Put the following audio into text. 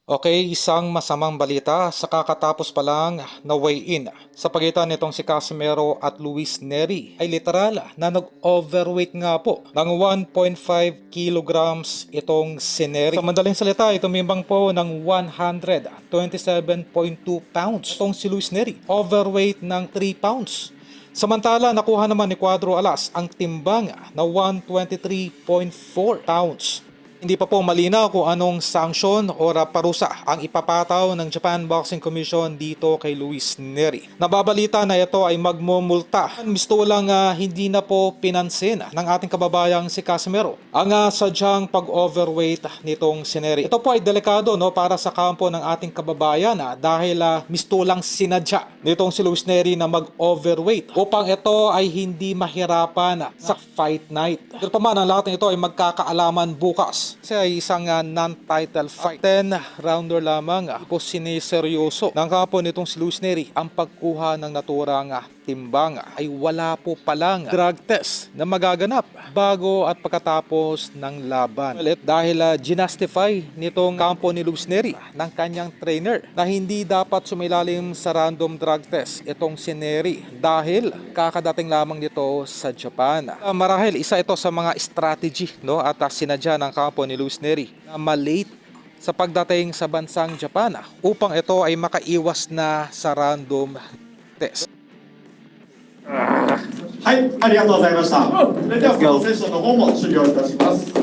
Okay, isang masamang balita sa kakatapos pa lang na weigh-in sa pagitan nitong si Casimero at Luis Neri ay literal na nag-overweight nga po ng 1.5 kilograms itong si Neri. Sa madaling salita, tumimbang po ng 127.2 pounds itong si Luis Neri. Overweight ng 3 pounds. Samantala, nakuha naman ni Cuadro Alas ang timbang na 123.4 pounds. Hindi pa po malinaw kung anong sanction o parusa ang ipapataw ng Japan Boxing Commission dito kay Luis Neri. Nababalita na ito ay magmumulta. Misto lang hindi na po pinansin ng ating kababayang si Casimero ang sadyang pag-overweight nitong si Neri. Ito po ay delikado para sa kampo ng ating kababayan dahil misto lang sinadya nitong si Luis Neri na mag-overweight upang ito ay hindi mahirapan sa fight night. Pero pa man, ang lahat ng ito ay magkakaalaman bukas. Kasi ay isang non-title fight. 10-rounder lamang po siniseryoso ng kampo nitong si Luis Neri ang pagkuha ng naturang timbang ay wala po palang drug test na magaganap bago at pagkatapos ng laban. Dahil ginastify nitong kampo ni Luis Neri ng kanyang trainer na hindi dapat sumilalim sa random drug test itong si Neri dahil kakadating lamang nito sa Japan. Marahil isa ito sa mga strategy at sinadya ng kampo ni Luis Neri na malate sa pagdating sa bansang Japan upang ito ay makaiwas na sa random test. はい、ありがとうございました。それでは、このセッションの方も終了いたします。